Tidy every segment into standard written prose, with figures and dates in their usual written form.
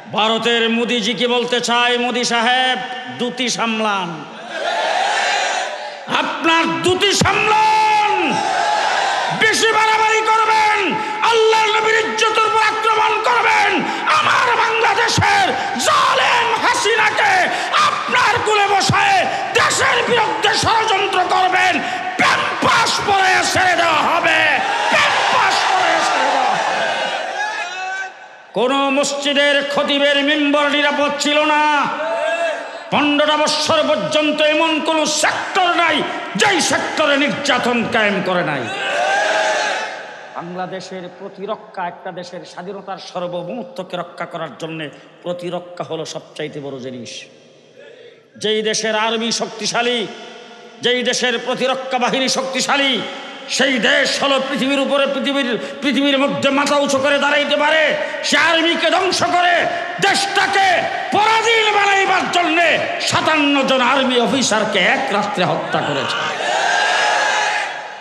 ভারতের মোদিজি কি বলতে চায়? মোদি সাহেব, দুটি সামলান, আপনার দুটি সামলান। বেশি বাড়াবাড়ি করবেন, আল্লাহর নবীর ইজ্জতের উপর আক্রমণ করবেন, আমার বাংলাদেশের জালেম হাসিনাকে আপনার কোলে বসায় দেশের বিরুদ্ধে ষড়যন্ত্র করবেন, প্যাম্পাস পরে ছেড়ে দেওয়া হবে, প্যাম্পাস পরে ছেড়ে দেওয়া হবে। কোন মসজিদের খতিবের মিম্বর নিরাপদ ছিল না। 15টা বছর পর্যন্ত এমন কোন সেক্টর নাই যেই সেক্টরে নির্যাতন কায়েম করে নাই। বাংলাদেশের প্রতিরক্ষা, একটা দেশের স্বাধীনতার সার্বভৌমত্বকে রক্ষা করার জন্য প্রতিরক্ষা হলো সবচাইতে বড় জিনিস। যেই দেশের আর্মি শক্তিশালী, যেই দেশের প্রতিরক্ষা বাহিনী শক্তিশালী, সেই দেশ হলো পৃথিবীর উপরে, পৃথিবীর মধ্যে মাথা উঁচু করে দাঁড়াইতে পারে। সে আর্মিকে ধ্বংস করে দেশটাকে পরাধীন বানাইবার জন্য 57 জন আর্মি অফিসারকে এক রাত্রে হত্যা করেছে।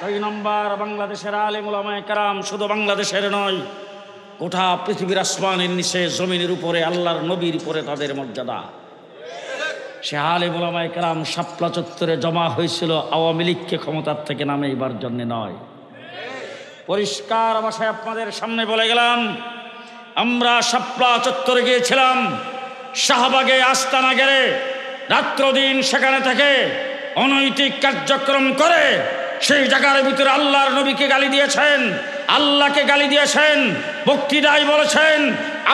2 নম্বর, বাংলাদেশের আলেম উলামায়ে কেরাম শুধু বাংলাদেশের নয়, গোটা পৃথিবীর আসমানের নিচে জমিনের উপরে আল্লাহর নবীর উপরে তাদের মর্যাদা। সে আলেম উলামায়ে কেরাম শাপলা চত্বরে জমা হয়েছিল আওয়ামী লীগকে ক্ষমতার থেকে নামাইবার জন্য নয়। পরিষ্কার ভাষায় আপনাদের সামনে বলে গেলাম, আমরা শাপলা চত্বরে গিয়েছিলাম, শাহবাগে আস্তানা গেলে রাত্র দিন সেখানে থেকে অনৈতিক কার্যক্রম করে সেই জায়গার ভিতরে আল্লাহর নবীকে গালি দিয়েছেন, আল্লাহকে গালি দিয়েছেন, বক্তৃতায় বলেছেন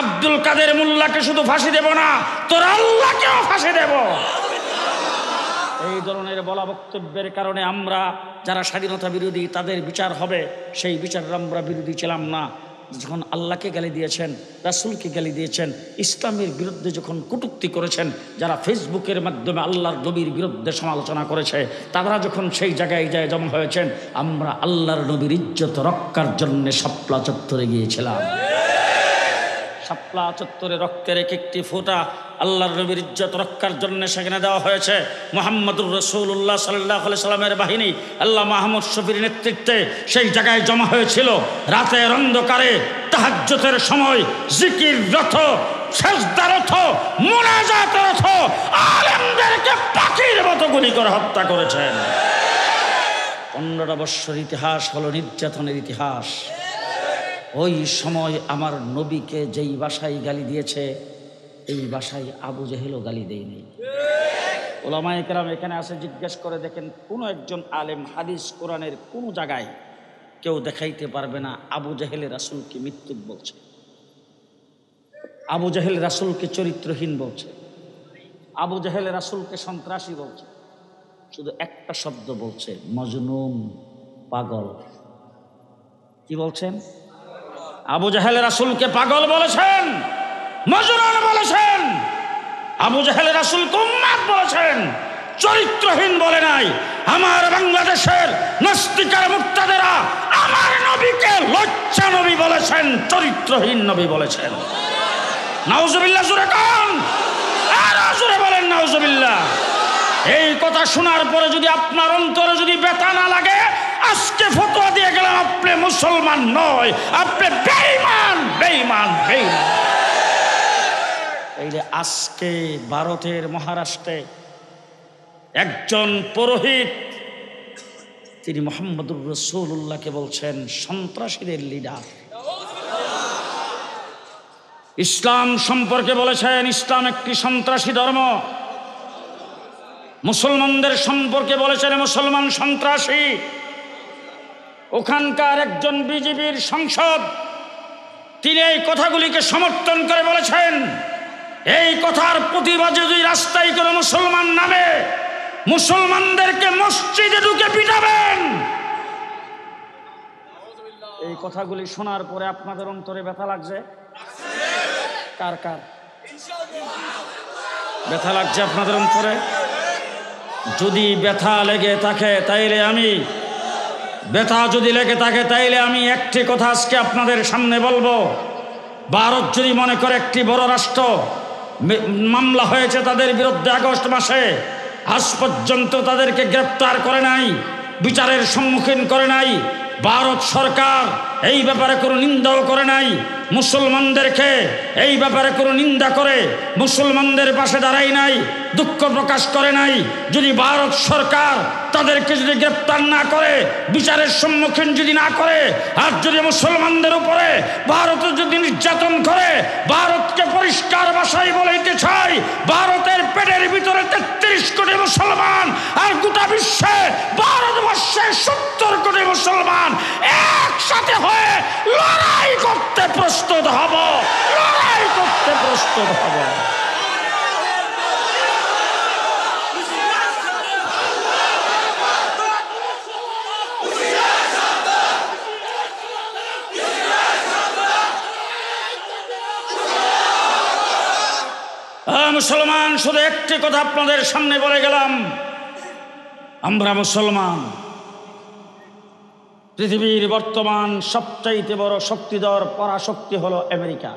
আব্দুল কাদের মোল্লাকে শুধু ফাঁসি দেব না, তোর আল্লাহকেও ফাঁসি দেব। এই ধরনের বলা বক্তব্যের কারণে আমরা যারা স্বাধীনতা বিরোধী তাদের বিচার হবে, সেই বিচারের আমরা বিরোধী ছিলাম না। যখন আল্লাহকে গালি দিয়েছেন, রাসূলকে গালি দিয়েছেন, ইসলামের বিরুদ্ধে যখন কটূক্তি করেছেন, যারা ফেসবুকের মাধ্যমে আল্লাহর নবীর বিরুদ্ধে সমালোচনা করেছে, তারা যখন সেই জায়গায় যায় জমা হয়েছেন, আমরা আল্লাহর নবীর ইজ্জত রক্ষার জন্য শাপলা চত্বরে গিয়েছিলাম। শাপলা চত্বরে রক্তের একটি ফোঁটা আল্লাহর নবীর ইজ্জত রক্ষার জন্য সেখানে দেওয়া হয়েছে। মুহাম্মদুর রাসূলুল্লাহ সাল্লাল্লাহু আলাইহি সাল্লামের বাহিনী আল্লাহ মাহমুদ শফির নেতৃত্বে সেই জায়গায় জমা হয়েছিল। রাতের অন্ধকারে তাহাজ্জুদের সময় জিকিররত, সেজদারত, মুনাজাতরত আলেমদেরকে পাখির মতো গুলি করে হত্যা করেছেন। 15টা বছর ইতিহাস হলো নির্যাতনের ইতিহাস। ওই সময় আমার নবীকে যেই ভাষায় গালি দিয়েছে, এই ভাষায় আবু জেহেলও গালি দেয়নি। ওলামায়ে কেরাম এখানে আসে, জিজ্ঞেস করে দেখেন, কোনো একজন আলেম হাদিস কোরআনের কোন জায়গায় কেউ দেখাইতে পারবে না আবু জেহেল রাসূলকে মৃত্যুক বলছে, আবু জেহেল রাসূলকে চরিত্রহীন বলছে, আবু জেহেল রাসূলকে সন্ত্রাসী বলছে। শুধু একটা শব্দ বলছে, মজনুন, পাগল। কি বলছেন? আবু জেহেল রাসূলকে পাগল বলেছেন, মজনুন বলেছেন, আবু জেহেল রাসূলকে উম্মাদ বলেছেন, চরিত্রহীন বলে নাই। আমার বাংলাদেশের নাস্তিকার মুক্তাদেরা আমার নবীকে লজ্জা নবী বলেছেন, চরিত্রহীন নবী বলেছেন। নাউজুবিল্লাহ, জোরে কোন, আর জোরে বলেন নাউজুবিল্লাহ। এই কথা শোনার পরে যদি আপনার অন্তরে যদি ব্যথা না লাগে, আজকে ফতোয়া দিয়ে গেলাম আপনি মুসলমান নয়, আপনি বেঈমান, বেঈমান, বেঈমান। এই যে আজকে ভারতের মহারাষ্ট্রে একজন পুরোহিত, তিনি মুহাম্মদুর রাসূলুল্লাহকে বলছেন সন্ত্রাসীদের লিডার। ইসলাম সম্পর্কে বলেছেন ইসলাম একটি সন্ত্রাসী ধর্ম। মুসলমানদের সম্পর্কে বলেছেন মুসলমান সন্ত্রাসী। ওখানকার একজন বিজেপির সাংসদ, তিনি এই কথাগুলিকে সমর্থন করে বলেছেন, এই কথার প্রতিবাদে যদি রাস্তায় কোনো মুসলমান নামে, মুসলমানদেরকে মসজিদে ঢুকে পিটাবেন। এই কথাগুলি শোনার পরে আপনাদের অন্তরে ব্যথা লাগছে? কার কার ব্যথা লাগছে আপনাদের অন্তরে? যদি ব্যথা লেগে থাকে তাইলে আমি একটি কথা আজকে আপনাদের সামনে বলবো। ভারত যদি মনে করে একটি বড় রাষ্ট্র, মামলা হয়েছে তাদের বিরুদ্ধে আগস্ট মাসে, আজ পর্যন্ত তাদেরকে গ্রেপ্তার করে নাই, বিচারের সম্মুখীন করে নাই, ভারত সরকার এই ব্যাপারে কোনো নিন্দাও করে নাই, মুসলমানদেরকে এই ব্যাপারে কোনো নিন্দা করে মুসলমানদের পাশে দাঁড়ায় নাই, দুঃখ প্রকাশ করে নাই। যদি ভারত সরকার তাদেরকে যদি গ্রেপ্তার না করে, বিচারের সম্মুখীন যদি না করে, আর যদি মুসলমানদের উপরে ভারত যদি নির্যাতন করে, ভারতকে পরিষ্কার ভাষায় বলতে চাই, ভারতের পেটের ভিতরে 33 কোটি মুসলমান, আর গোটা বিশ্বে ভারতবর্ষে 70 কোটি মুসলমান একসাথে হয়ে লড়াই করতে প্রস্তুত হব, লড়াই করতে প্রস্তুত হব। মুসলমান, শুধু একটি কথা আপনাদের সামনে বলে গেলাম, আমরা মুসলমান। পৃথিবীর বর্তমান সবচাইতে বড় শক্তিধর পরাশক্তি হলো আমেরিকা।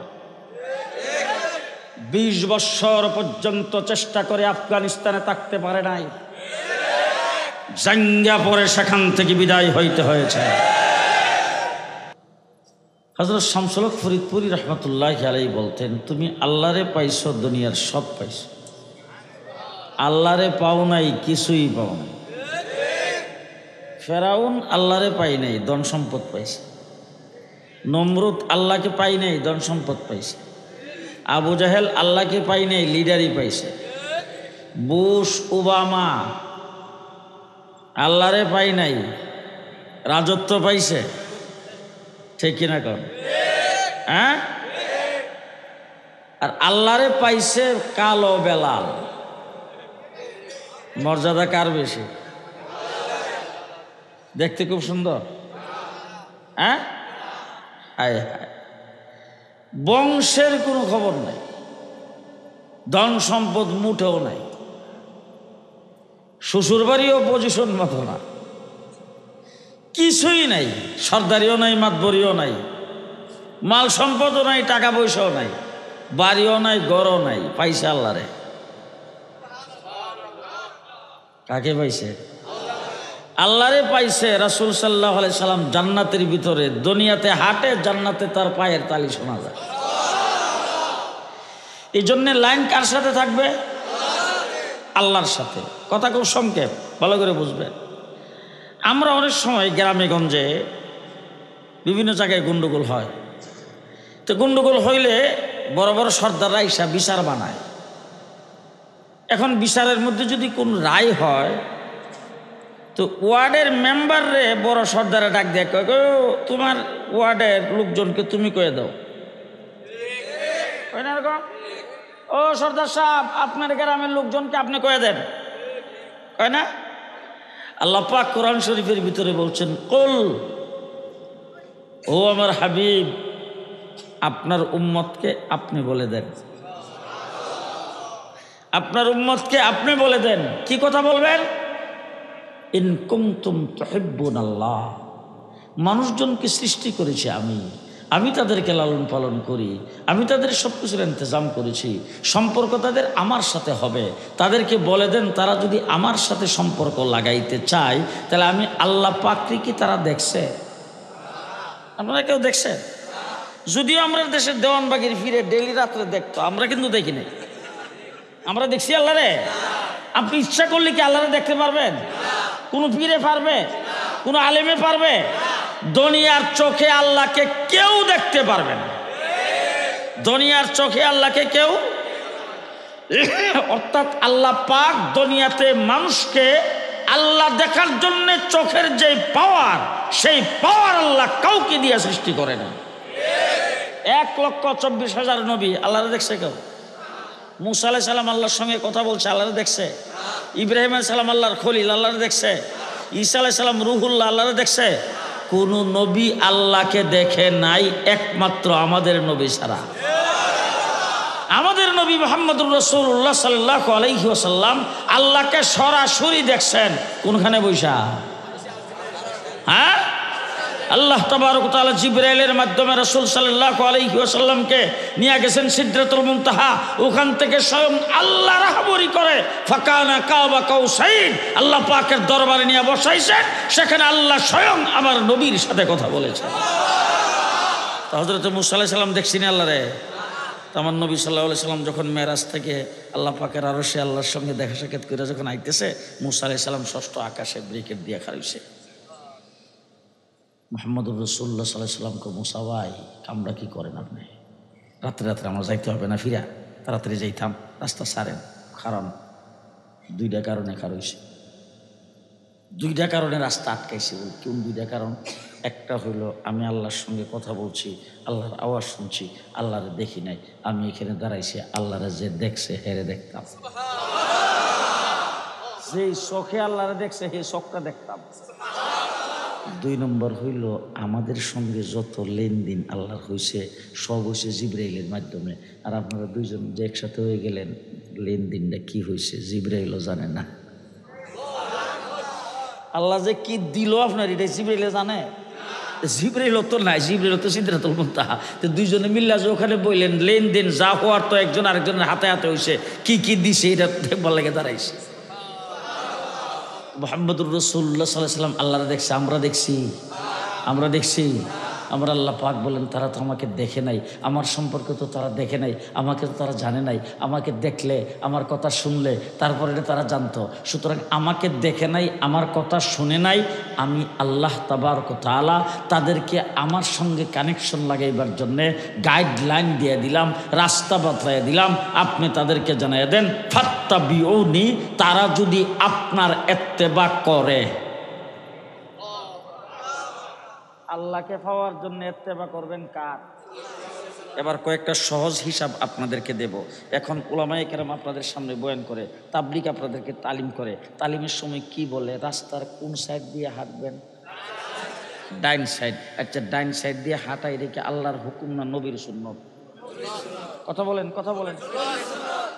20 বছর পর্যন্ত চেষ্টা করে আফগানিস্তানে থাকতে পারে নাই, জাঙ্গিয়া পরে সেখান থেকে বিদায় হইতে হয়েছে। হযরত শামসুল হক ফরিদপুরি রহমতুল্লাহ আলাইহি বলতেন, তুমি আল্লাহরে পাইছো, দুনিয়ার সব পাইছো, আল্লাহরে পাও নাই, কিছুই পাও নাই। ফেরাউন আল্লাহরে পাই নাই, ধন সম্পদ পাইছে। নমরুদ আল্লাহকে পাই নাই, ধন সম্পদ পাইছে। আবু জাহেল আল্লাহকে পাই নাই, লিডারই পাইছে। বুশ ওবামা আল্লাহরে পাই নাই, রাজত্ব পাইছে। ঠিক কিনা কর? হ্যাঁ? আর আল্লাহরে পাইছে কালো বেলাল। মর্যাদা কার বেশি? দেখতে খুব সুন্দর। হ্যাঁ, হায় হায়, বংশের কোনো খবর নাই, ধন সম্পদ মুঠেও নাই, শ্বশুর বাড়িও পজিশন মতো না, কিছুই নাই, সর্দারিও নাই, মাতবরিও নাই, মাল সম্পদও নাই, টাকা পয়সাও নাই, বাড়িও নাই, ঘরও নাই, পাইছে আল্লাহরে। কাকে পাইছে? আল্লাহরে পাইছে। রাসূল সাল্লাল্লাহু আলাইহি সাল্লাম জান্নাতের ভিতরে, দুনিয়াতে হাঁটে, জান্নাতে তার পায়ের তালি শোনা যায়। এই জন্যে লাইন কার সাথে থাকবে? আল্লাহর সাথে। কথা খুব সংক্ষেপ, ভালো করে বুঝবেন। আমরা অনেক সময় গ্রামে গঞ্জে বিভিন্ন জায়গায় গন্ডগোল হয়, তো গন্ডগোল হইলে বড় বড় সর্দাররা ইসা বিচার বানায়। এখন বিচারের মধ্যে যদি কোন রায় হয়, তো ওয়ার্ডের মেম্বাররে বড় সর্দারে ডাক দেয়, তোমার ওয়ার্ডের লোকজনকে তুমি কয়ে দাও। ও সর্দার সাহেব, আপনার গ্রামের লোকজনকে আপনি কয়ে দেন, কয় না? আল্লাহ পাক কোরআন শরীফের ভিতরে বলছেন, কুল, ও আমার হাবিব, আপনার উম্মতকে আপনি বলে দেন, আপনার উম্মতকে আপনি বলে দেন। কি কথা বলবেন? ইন কুনতুম তুহিব্বুনাল্লাহ, মানুষজনকে সৃষ্টি করেছি আমি তাদেরকে লালন পালন করি, আমি তাদের সব কিছুর ইন্তজাম করেছি, সম্পর্ক তাদের আমার সাথে হবে। তাদেরকে বলে দেন, তারা যদি আমার সাথে সম্পর্ক লাগাইতে চায়, তাহলে আমি আল্লাহ পাককে কি তারা দেখছে? আপনারা কেউ দেখছেন? যদিও আমরা দেশের দেওয়ানবাগির ফিরে ডেইলি রাত্রে দেখতো, আমরা কিন্তু দেখি নাই। আমরা দেখছি আল্লাহরে? আপনি ইচ্ছা করলে কি আল্লাহরে দেখতে পারবেন? কোনো পীরে পারবে? কোনো আলেমে পারবে? দুনিয়ার চোখে আল্লাহকে কেউ দেখতে পারবে না। দুনিয়ার চোখে আল্লাহকে কেউ, অর্থাৎ আল্লাহ পাক দুনিয়াতে মানুষকে আল্লাহ দেখার জন্য চোখের যে পাওয়ার, সেই পাওয়ার আল্লাহ কাউকে দিয়ে সৃষ্টি করে না। 1,24,000 নবী আল্লাহরে দেখছে কেউ? মুসা আলাইহিস সালাম আল্লাহর সঙ্গে কথা বলছে, আল্লাহরে দেখছে। ইব্রাহিম আলাইহিস সালাম আল্লাহর খলিল, আল্লাহরে দেখছে। ঈসা আলাইহিস সালাম রুহুল্লাহ, আল্লাহরে দেখছে। কোন নবী আল্লাহকে দেখে নাই একমাত্র আমাদের নবী ছাড়া। আমাদের নবী মুহাম্মদুর রাসূলুল্লাহ সাল্লাল্লাহু আলাইহি ওয়াসাল্লাম আল্লাহকে সরাসরি দেখছেন। কোনখানে বৈশা? হ্যাঁ, আল্লাহ তাবারক ওয়া তাআলা জিবরাইলের মাধ্যমে রাসূল সাল্লাল্লাহু আলাইহি ওয়াসাল্লামকে নিয়ে গেছেন সিদরাতুল মুনতাহা। ওখান থেকে স্বয়ং আল্লাহ রাহবরি করে ফাকানা কাবা কাউসাইন, আল্লাহ পাকের দরবারে নিয়ে বসাইছেন। সেখানে আল্লাহ স্বয়ং আমার নবীর সাথে কথা বলেছেন। তো হযরত মুসা আলাইহিস সালাম দেখছি না আল্লাহরে। তো আমার নবী সাল্লাল্লাহু আলাইহি সাল্লাম যখন মেরাজ থেকে আল্লাহ পাকের আরশে আল্লাহর সঙ্গে দেখা সাক্ষাৎ করে যখন আইতেছে, মুসা আলাইহিস সালাম ষষ্ঠ আকাশে ব্রিকেট দিয়ে খাড়াইছে। মুহাম্মদুর রাসূলুল্লাহ সাল্লাল্লাহু আলাইহি সাল্লামকে, মুসা ভাই কামটা কি করেন আপনি? রাত্রে রাত্রে আমার যাইতে হবে না, ফিরা তাড়াতাড়ি যাইতাম, রাস্তা সারেন। কারণ দুইটা কারণে খাড়াইছে, দুইটা কারণে রাস্তা আটকাইছে। কোন দুইটা কারণ? একটা হইল আমি আল্লাহর সঙ্গে কথা বলছি, আল্লাহর আওয়াজ শুনছি, আল্লাহরে দেখি নাই, আমি এখানে দাঁড়াইছি, আল্লাহরে যে দেখছে হেরে দেখতাম, যেই চোখে আল্লাহরে দেখছে সেই চোখটা দেখতাম। দুই নম্বর হইল আমাদের সঙ্গে যত লেনদেন আল্লাহর হয়েছে সব হয়েছে জিবরাইলের মাধ্যমে। আর আপনারা দুইজন যে একসাথে হয়ে গেলেন, লেনদেনটা কি হয়েছে জিবরাইলও জানে না। আল্লাহ যে কি দিল আপনার, এটা জিবরাইলে জানে? জিবরাইল তো নাই, জিবরাইল তো সিদরাতুল মুনতাহা। তো দুইজনে মিল্লা যে ওখানে বললেন লেনদেন যা হওয়ার তো একজন আরেকজনের হাতে হাতে হয়েছে, কি কি দিছে এটা দেখবার লাগে দাঁড়াইছে। মুহাম্মদুর রাসূলুল্লাহ সাল্লাল্লাহু আলাইহি ওয়াসাল্লাম আল্লাহরে দেখছে, আমরা দেখছি, আমরা দেখছি। আমার আল্লাহ পাক বলেন তারা তো আমাকে দেখে নাই, আমার সম্পর্কে তো তারা দেখে নাই, আমাকে তো তারা জানে নাই, আমাকে দেখলে আমার কথা শুনলে তারপরে এটা তারা জানতো। সুতরাং আমাকে দেখে নাই, আমার কথা শুনে নাই, আমি আল্লাহ তাবারক ওয়া তাআলা তাদেরকে আমার সঙ্গে কানেকশন লাগাইবার জন্যে গাইডলাইন দিয়ে দিলাম, রাস্তা বাতলাইয়া দিলাম। আপনি তাদেরকে জানাইয়া দেন ফাত্তাবিউনি, তারা যদি আপনার ইত্তেবা করে। আল্লাহকে পাওয়ার জন্য ইত্তেবা করবেন কার? এবার কয়েকটা সহজ হিসাব আপনাদেরকে দেব। এখন উলামায়ে কেরাম আপনাদের সামনে বয়ান করে, তাবলীগ আপনাদেরকে তালিম করে। তালিমের সময় কি বলে? রাস্তার কোন সাইড দিয়ে হাঁটবেন? ডাইন সাইড। আচ্ছা, ডাইন সাইড দিয়ে হাঁটা এটা কি আল্লাহর হুকুম না নবীর সুন্নত? কথা বলেন, কথা বলেন।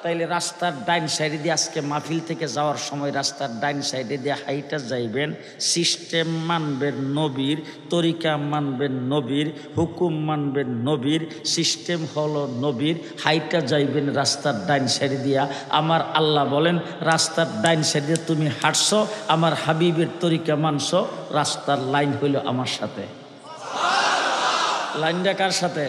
তাইলে রাস্তার ডাইন সাইডে দিয়ে আজকে মাহফিল থেকে যাওয়ার সময় রাস্তার ডাইন সাইডে দিয়ে হাইটা যাইবেন। সিস্টেম মানবেন নবীর, তরিকা মানবেন নবীর, হুকুম মানবেন নবীর, সিস্টেম হলো নবীর। হাইটা যাইবেন রাস্তার ডাইন সাইডে দিয়া। আমার আল্লাহ বলেন রাস্তার ডাইন সাইডে তুমি হাঁটছো, আমার হাবিবের তরিকা মানছো, রাস্তার লাইন হইল আমার সাথে। লাইনটা কার সাথে?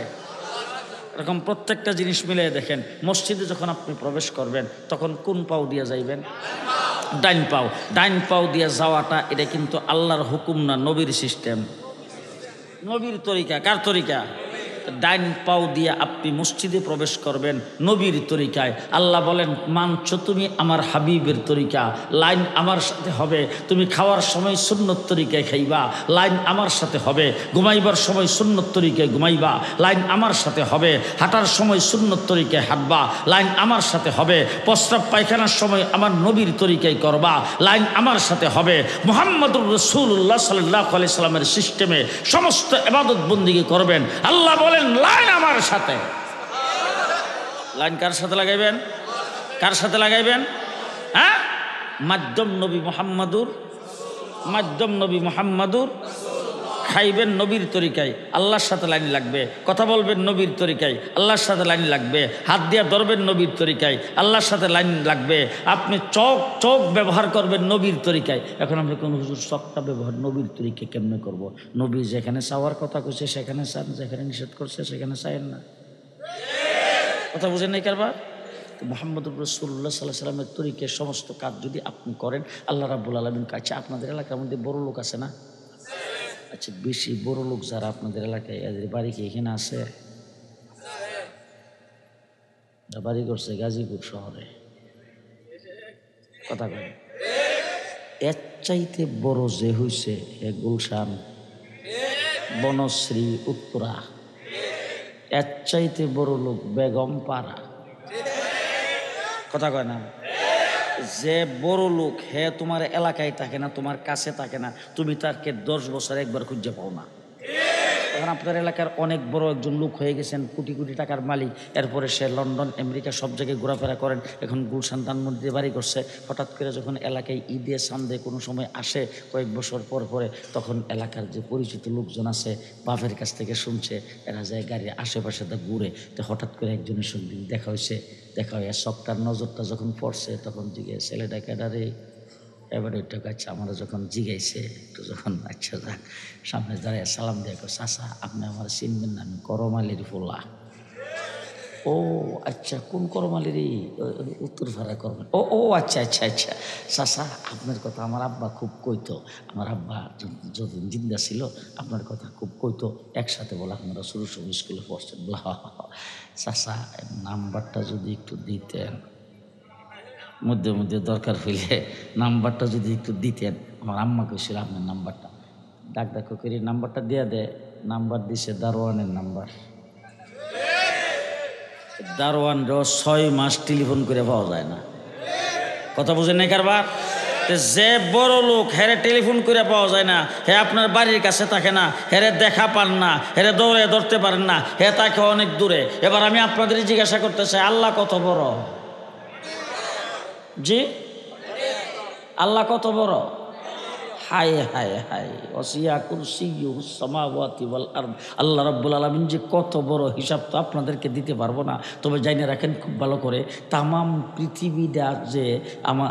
এরকম প্রত্যেকটা জিনিস মিলিয়ে দেখেন। মসজিদে যখন আপনি প্রবেশ করবেন তখন কোন পাও দিয়ে যাইবেন? ডাইন পাও। ডাইন পাও দিয়ে যাওয়াটা এটা কিন্তু আল্লাহর হুকুম না, নবীর সিস্টেম, নবীর তরিকা। কার তরিকা? ডাইন পাও দিয়ে আপনি মসজিদে প্রবেশ করবেন নবীর তরিকায়। আল্লাহ বলেন মানছো তুমি আমার হাবিবের তরিকা, লাইন আমার সাথে হবে। তুমি খাওয়ার সময় সুন্নত তরিকায় খাইবা, লাইন আমার সাথে হবে। ঘুমাইবার সময় সুন্নত তরিকায় ঘুমাইবা, লাইন আমার সাথে হবে। হাঁটার সময় সুন্নত তরিকায় হাঁটবা, লাইন আমার সাথে হবে। প্রস্রাব পায়খানার সময় আমার নবীর তরিকায় করবা, লাইন আমার সাথে হবে। মুহাম্মদুর রাসূলুল্লাহ সাল্লাল্লাহু আলাইহি সাল্লামের সিস্টেমে সমস্ত ইবাদত বন্দেগী করবেন। আল্লাহ বলেন লাইন আমার সাথে। লাইন কার সাথে লাগাইবেন? কার সাথে লাগাইবেন? হ্যাঁ, মাধ্যম নবী মুহাম্মাদুর, মাধ্যম নবী মুহাম্মাদুর। খাইবেন নবীর তরিকায়, আল্লাহর সাথে লাইন লাগবে। কথা বলবেন নবীর তরিকায়, আল্লাহর সাথে লাইন লাগবে। হাত দিয়া ধরবেন নবীর তরিকায়, আল্লাহর সাথে লাইন লাগবে। আপনি চোখ ব্যবহার করবেন নবীর তরিকায়। এখন আমরা কোন হুজুর চোখটা ব্যবহার নবীর তরিকায় কেমনে করব? নবী যেখানে চাওয়ার কথা কইছে সেখানে চান, যেখানে নিষেধ করছে সেখানে চাইেন না। কথা বুঝেন নাই কারবার? মুহাম্মদুর রাসূলুল্লাহ সাল্লাল্লাহু আলাইহি সাল্লামের তরিকায় সমস্ত কাজ যদি আপনি করেন, আল্লাহ রাব্বুল আলামিন কাছে। আপনাদের এলাকার মধ্যে বড় লোক আছে না? আচ্ছা, বেশি বড় লোক যারা আপনাদের এলাকায়, এদের বাড়ি কি এখানে আছে? বাড়ি করছে গাজীপুর শহরে। কথা বলে এর চাইতে বড় যে হইছে গুলশান, বনশ্রী, উত্তরা। এর চাইতে বড় লোক বেগম পাড়া। কথা কয় না? যে বড় লোক হে তোমার এলাকায় থাকে না, তোমার কাছে থাকে না, তুমি তাকে 10 বছর একবার খুঁজে পাও না। এখন আপনার এলাকার অনেক বড় একজন লোক হয়ে গেছেন, কোটি কোটি টাকার মালিক। এরপরে সে লন্ডন, আমেরিকা সব জায়গায় ঘোরাফেরা করেন। এখন গুলশান ধানমন্ডিতে বাড়ি করছে। হঠাৎ করে যখন এলাকায় ঈদে সান্দে কোনো সময় আসে কয়েক বছর পর পরে, তখন এলাকার যে পরিচিত লোকজন আছে বাপের কাছ থেকে শুনছে, এরা যায় গাড়ির আশেপাশে তা ঘুরে। তো হঠাৎ করে একজনের সঙ্গে দেখা হয়েছে। দেখা হয়ে সবটার নজরটা যখন পড়ছে তখন জিজ্ঞেস, ছেলেটা কেডারে? এবারে ওইটা আচ্ছা আমরা যখন জিগাইছে একটু যখন আচ্ছা যাক সামনে দাঁড়িয়ে সালাম দিয়ে চাচা আপনি আমার চিনবেন না, আমি করমালির পোলা। ও আচ্ছা, কোন করমালিরই? উত্তর ভাড়া করবেন। ও ও আচ্ছা আচ্ছা আচ্ছা চাচা, আপনার কথা আমার আব্বা খুব কইতো। আমার আব্বা যতদিন জিন্দা ছিল আপনার কথা খুব কইতো। একসাথে বলে আপনারা শুরু শুরু স্কুলে পড়ছেন। বলা চাচা নাম্বারটা যদি একটু দিতেন, মধ্যে মধ্যে দরকার হইলে নাম্বারটা যদি একটু দিতেন। আমার আম্মা কইছিল আপনার নাম্বারটা, ডাক ডাক করে নাম্বারটা দিয়ে দেয়। নাম্বার দিছে দারোয়ানের নাম্বার। দারোয়ান 6 মাস টেলিফোন করে পাওয়া যায় না। কথা বুঝেন নাই কারবার? যে বড় লোক হেরে টেলিফোন করে পাওয়া যায় না, হে আপনার বাড়ির কাছে থাকে না, হেরে দেখা পান না, হেরে দৌড়ে ধরতে পারেন না, হে তাকে অনেক দূরে। এবার আমি আপনাদের জিজ্ঞাসা করতে চাই, আল্লাহ কত বড়? জি, আল্লাহ কত বড়? হায় হায় হায়, ওয়াসিয়া কুরসিয়্যুহুস সামাওয়াতি ওয়াল আরদ। আল্লাহ রাব্বুল আলামিন যে কত বড়, হিসাব তো আপনাদেরকে দিতে পারবো না। তবে জানি রাখেন খুব ভালো করে, তামাম পৃথিবীটা যে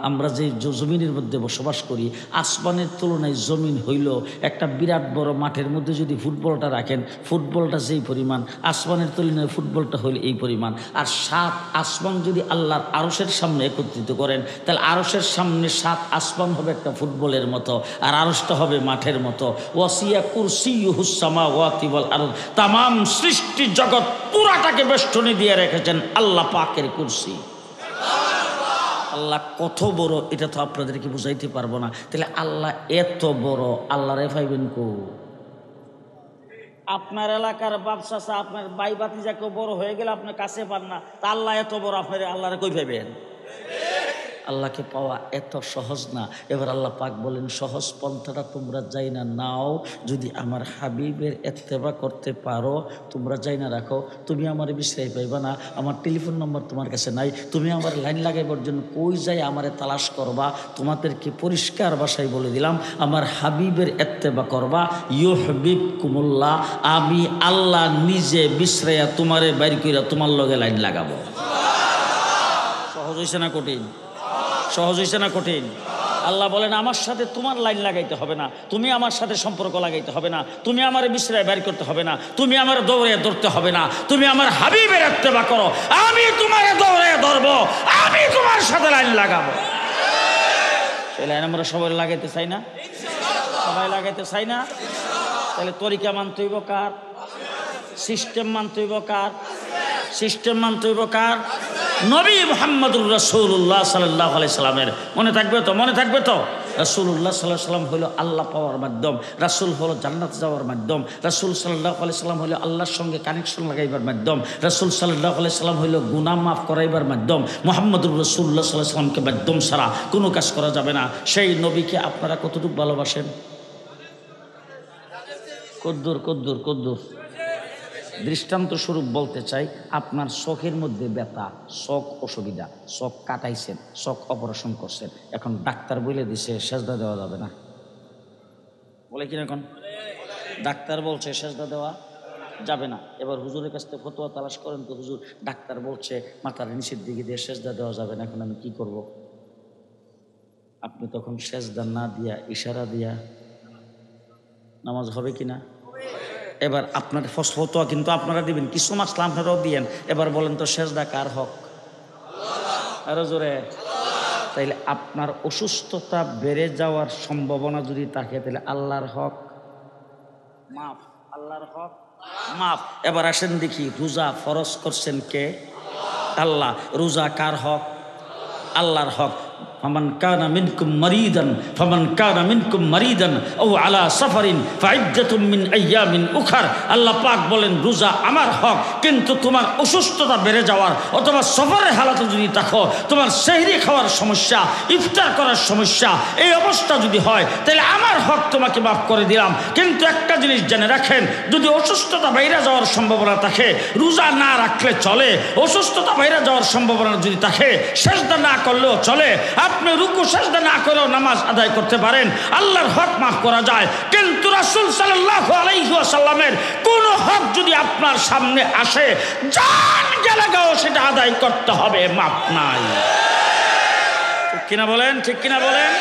আমরা যে জমিনের মধ্যে বসবাস করি, আসমানের তুলনায় জমিন হইল একটা বিরাট বড় মাঠের মধ্যে যদি ফুটবলটা রাখেন, ফুটবলটা যেই পরিমাণ, আসমানের তুলনায় ফুটবলটা হইল এই পরিমাণ। আর 7 আসমান যদি আল্লাহর আরশের সামনে একত্রিত করেন, তাহলে আরশের সামনে 7 আসমান হবে একটা ফুটবলের মতো, আর আরশটা হবে মাঠের মতো। ওয়াসিয়া কুরসিয়্যুহুস সামাওয়াতি ওয়াল আরদ। তামাম সৃষ্টি জগৎ পুরাটাকে বেষ্টনী দিয়ে রেখেছেন আল্লাহ পাকের কুরসি। আল্লাহ কত বড় এটা তো আপনাদেরকে বুঝাইতে পারবো না। তাহলে আল্লাহ এত বড়, আল্লাহরে পাইবেন কো? আপনার এলাকার বাপ চাচা, আপনার ভাই ভাতিজা বড় হয়ে গেলে আপনার কাছে পান না, তা আল্লাহ এত বড়, আপনার আল্লাহরে কই পাইবেন? আল্লাহকে পাওয়া এত সহজ না। এবার আল্লাহ পাক বলেন, সহজ পন্থাটা তোমরা যাই না নাও, যদি আমার হাবিবের ইত্তেবা করতে পারো, তোমরা যাই না রাখো, তুমি আমার বিশ্রাই পাইবা না। আমার টেলিফোন নম্বর তোমার কাছে নাই, তুমি আমার লাইন লাগাইবার জন্য কই যাই আমারে তালাশ করবা। তোমাদেরকে পরিষ্কার ভাষায় বলে দিলাম, আমার হাবিবের ইত্তেবা করবা, ইউহিব্বুকুমুল্লাহ, আমি আল্লাহ নিজে বিশ্রাইয়া তোমারে বাইর কইরা তোমার লগে লাইন লাগাবো। সহজ হইছে না কঠিন? সহজ হয়েছে না কঠিন? আল্লাহ বলেন, আমার সাথে তোমার লাইন লাগাইতে হবে না, তুমি আমার সাথে সম্পর্ক লাগাইতে হবে না, তুমি আমার বিশ্রায় বের করতে হবে না, তুমি আমার দৌড়ে ধরতে হবে না, তুমি আমার হাবিবের ইত্তেবা করো, আমি তোমার দৌড়ে ধরবো, আমি তোমার সাথে লাইন লাগাবো। সেই লাইন আমরা সবাই লাগাইতে চাই না? সবাই লাগাইতে চাই না? তাহলে তরিকা মানতে হইব কার? সিস্টেম মানতে হইব কার? সিস্টেম মানতে হইব কার? নবী মুহাম্মদুর রাসূলুল্লাহ সাল্লাল্লাহু আলাইহি সাল্লামের। মনে থাকবে তো? মনে থাকবে তো? রাসূলুল্লাহ সাল্লাল্লাহু আলাইহি সাল্লাম হলো আল্লাহ পাওয়ার মাধ্যম, রাসূল হলো জান্নাত যাওয়ার মাধ্যম, রাসূল সাল্লাল্লাহু আলাইহি সাল্লাম হলো আল্লাহর সঙ্গে কানেকশন লাগাইবার মাধ্যম, রাসূল সাল্লাল্লাহু আলাইহি সাল্লাম হলো গুনাহ মাফ করাইবার মাধ্যম। মুহাম্মদুর রাসূলুল্লাহ সাল্লাল্লাহু আলাইহি সাল্লামকে মাধ্যম ছাড়া কোনো কাজ করা যাবে না। সেই নবীকে আপনারা কতটুকু ভালোবাসেন? কদ্দুর কদ্দুর কদ্দুর? দৃষ্টান্ত স্বরূপ বলতে চাই, আপনার চোখের মধ্যে ব্যথা, চোখ অসুবিধা, চোখ কাটাইছেন, চোখ অপারেশন করছেন, এখন ডাক্তার বলে দিছে সেজদা দেওয়া যাবে না, বলে কিনা? এখন ডাক্তার বলছে সেজদা দেওয়া যাবে না। এবার হুজুরের কাছ থেকে ফতোয়া তালাশ করেন তো, হুজুর ডাক্তার বলছে মাথার নিচের দিকে দিয়ে সেজদা দেওয়া যাবে না, এখন আমি কি করব? আপনি তখন সেজদা না দিয়া ইশারা দিয়া নামাজ হবে কিনা? এবার আপনার ফতোয়া কিন্তু আপনারা দিবেন, কিছু মাসলা আপনারাও দিয়েন। এবার বলেন তো সেজদা কার হক? আরো জোরে। তাইলে আপনার অসুস্থতা বেড়ে যাওয়ার সম্ভাবনা যদি থাকে, তাহলে আল্লাহর হক মাফ, আল্লাহর হক মাফ। এবার আসেন দেখি, রোজা ফরজ করছেন কে? আল্লাহ। রোজা কার হক? আল্লাহর হক। ফামান কানা মিনকুম মারিদান ফামান কানা মিনকুম মারিদান আও আলা সাফারিন ফাইদ্দাতুম মিন আইয়ামিন উখার। আল্লাহ পাক বলেন, রোজা আমার হক, কিন্তু তোমার অসুস্থতা বেড়ে যাওয়ার অথবা সফরের হালাতে যদি থাকো, তোমার সেহরি খাওয়ার সমস্যা, ইফতার করার সমস্যা, এই অবস্থা যদি হয়, তাহলে আমার হক তোমাকে মাফ করে দিলাম। কিন্তু একটা জিনিস জেনে রাখেন, যদি অসুস্থতা বাইরে যাওয়ার সম্ভাবনা থাকে, রোজা না রাখলে চলে। অসুস্থতা বাইরে যাওয়ার সম্ভাবনা যদি থাকে, সেজদা না করলেও চলে। আপনি রুকু সেজদা না করেও নামাজ আদায় করতে পারেন, আল্লাহর হক মাফ করা যায়। কিন্তু রাসূল সাল্লাল্লাহু আলাইহি ওয়াসাল্লামের কোন হক যদি আপনার সামনে আসে, জান গেলে গাও সেটা আদায় করতে হবে, মাফ নাই। ঠিক কিনা বলেন? ঠিক কিনা বলেন?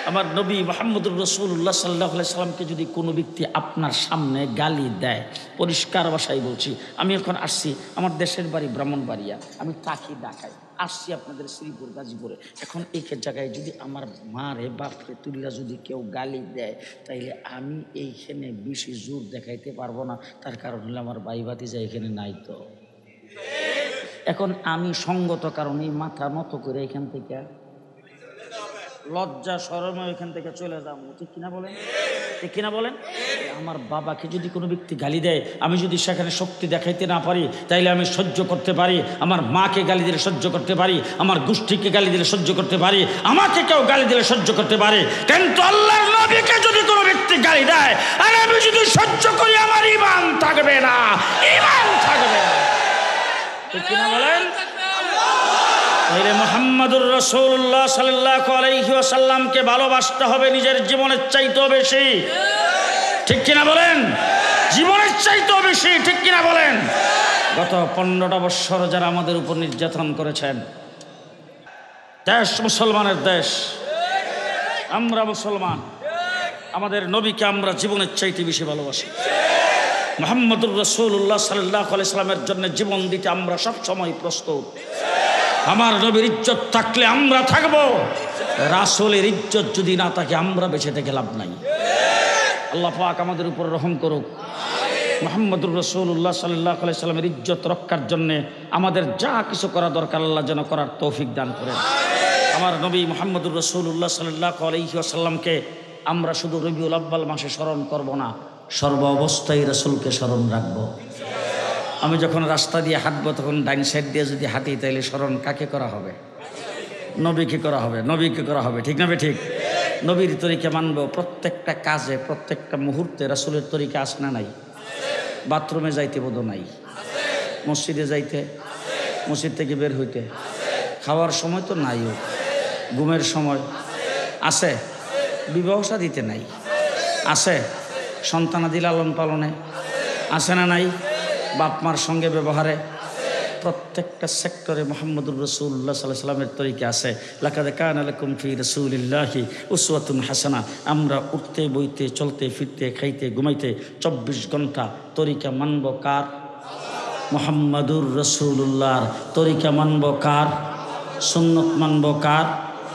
আমার নবী মুহাম্মদুর রাসূলুল্লাহ সাল্লাল্লাহু আলাইহি সাল্লামকে যদি কোনো ব্যক্তি আপনার সামনে গালি দেয়, পরিষ্কার ভাষায় বলছি, আমি এখন আসছি, আমার দেশের বাড়ি ব্রাহ্মণবাড়িয়া, আমি টাকি ঢাকায় আসছি আপনাদের শ্রীপুর গাজীপুরে। এখন এই জায়গায় যদি আমার মারে বাপরে তুল্লা যদি কেউ গালি দেয়, তাইলে আমি এইখানে বেশি জোর দেখাইতে পারবো না। তার কারণ হলো আমার ভাই ভাতিজা এখানে নাই তো। এখন আমি সঙ্গত কারণে মাথা নত করে এখান থেকে লজ্জা শরমে এখান থেকে চলে যাবো, ঠিক কিনা বলেন? ঠিক কিনা বলেন? আমার বাবাকে যদি কোনো ব্যক্তি গালি দেয়, আমি যদি সেখানে শক্তি দেখাইতে না পারি, তাইলে আমি সহ্য করতে পারি। আমার মাকে গালি দিলে সহ্য করতে পারি, আমার গোষ্ঠীকে গালি দিলে সহ্য করতে পারি, আমাকে কেউ গালি দিলে সহ্য করতে পারি। কিন্তু আল্লাহর নবীকে যদি কোনো ব্যক্তি গালি দেয় আর আমি যদি সহ্য করি, আমার ঈমান থাকবে না, ঈমান থাকবে না। ঠিক কিনা বলেন? তাইলে মুহাম্মদুর রাসূলুল্লাহ সাল্লাল্লাহু আলাইহি ওয়াসাল্লামকে ভালোবাসতে হবে নিজের জীবনের চাইতেও বেশি, ঠিক কিনা বলেন? জীবনের চাইতেও বেশি, ঠিক কিনা বলেন? গত 15টা বছর যারা আমাদের উপর নির্যাতন করেছেন, দেশ মুসলমানের দেশ, আমরা মুসলমান, আমাদের নবীকে আমরা জীবনের চাইতে বেশি ভালোবাসি। মুহাম্মদুর রাসূলুল্লাহ সাল্লাল্লাহু আলাইহি সাল্লামের জন্য জীবন দিতে আমরা সব সময় প্রস্তুত। আমার নবীর ইজ্জত থাকলে আমরা থাকবো, রাসূলের ইজ্জত যদি না থাকে আমরা বেঁচে থেকে লাভ নাই। আল্লাহ পাক আমাদের উপর রহম করুক। মুহাম্মদুর রাসূলুল্লাহ সাল্লাল্লাহু আলাইহি সাল্লামের ইজ্জত রক্ষার জন্য আমাদের যা কিছু করা দরকার আল্লাহ যেন করার তৌফিক দান করেন। আমার নবী মুহাম্মদুর রাসূলুল্লাহ সাল্লাল্লাহু আলাইহি ওয়াসাল্লামকে আমরা শুধু রবিউল আউয়াল মাসে স্মরণ করব না, সর্ব অবস্থায় রাসূলকে স্মরণ রাখবো। আমি যখন রাস্তা দিয়ে হাঁটবো তখন ডাইন সাইড দিয়ে যদি হাঁটি, তাইলে স্মরণ কাকে করা হবে? নবীকে করা হবে, নবীকে করা হবে, ঠিক না ঠিক? নবীর তরিকা মানবো প্রত্যেকটা কাজে, প্রত্যেকটা মুহূর্তে। রাসূলের তরিকা আছে না নাই? বাথরুমে যাইতে বোধ নাই, মসজিদে যাইতে, মসজিদ থেকে বের হইতে, খাওয়ার সময় তো নাইও, ঘুমের সময় আছে, বিবাহ শাদীতে নাই আছে, সন্তানাদি লালন পালনে আছে না নাই, বাপ মার সঙ্গে ব্যবহারে, প্রত্যেকটা সেক্টরে মুহাম্মদুর রাসূলুল্লাহ সাল্লাল্লাহু আলাইহি ওয়াসাল্লামের তরিকা আছে। লাকাদ কানা লাকুম ফি রাসূলিল্লাহি উসওয়াতুন হাসানাহ। আমরা উঠতে বইতে, চলতে ফিরতে, খাইতে ঘুমাইতে 24 ঘন্টা তরিকা মানব কার? মুহাম্মদুর রাসূলুল্লাহর। তরিকা মানব কার? সুন্নত মানব কার?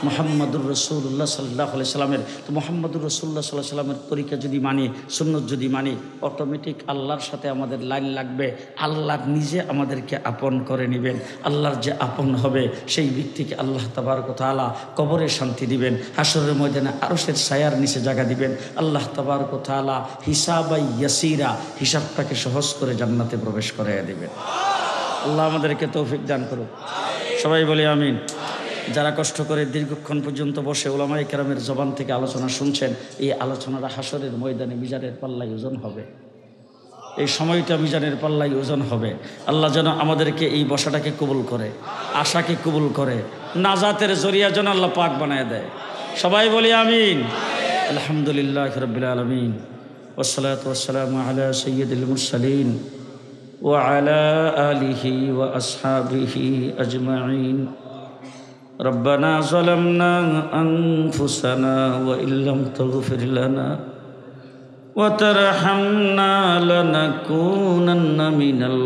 মুহাম্মদুর রাসূলুল্লাহ সাল্লাল্লাহু আলাইহি সাল্লামের। তো মুহাম্মদুর রাসূলুল্লাহ সাল্লাল্লাহু আলাইহি সাল্লামের তরিকা যদি মানি, সুন্নত যদি মানি, অটোমেটিক আল্লাহর সাথে আমাদের লাইন লাগবে। আল্লাহ নিজে আমাদেরকে আপন করে নেবেন। আল্লাহর যে আপন হবে সেই ব্যক্তিকে আল্লাহ তাবারক ওয়া তাআলা কবরে শান্তি দিবেন, হাসরের ময়দানে আরশের ছায়ার নিচে জায়গা দিবেন। আল্লাহ তাবারক ওয়া তাআলা হিসাবাই ইয়াসিরা, হিসাবটাকে সহজ করে জান্নাতে প্রবেশ করাইয়া দিবেন। আল্লাহ আমাদেরকে তৌফিক দান করুক, সবাই বলি আমিন। যারা কষ্ট করে দীর্ঘক্ষণ পর্যন্ত বসে উলামায়ে কেরামের জবান থেকে আলোচনা শুনছেন, এই আলোচনাটা হাসরের ময়দানে মিজানের পাল্লায় ওজন হবে, এই সময়টা মিজানের পাল্লায় ওজন হবে। আল্লাহ যেন আমাদেরকে এই বসাটাকে কবুল করে, আশাকে কবুল করে, নাজাতের জরিয়া যেন আল্লাহ পাক বানায় দেয়। সবাই বলি আমিন। আলহামদুলিল্লাহি রাব্বিল আলামিন, ওয়াসসালাতু ওয়াসসালামু আলা সাইয়্যিদিল মুরসালিন ওয়া আলা আলিহি ওয়া আসহাবিহি আজমাইন। ربنا ظلمنا أنفسنا وإن لم تغفر لنا وترحمنا لنكونن من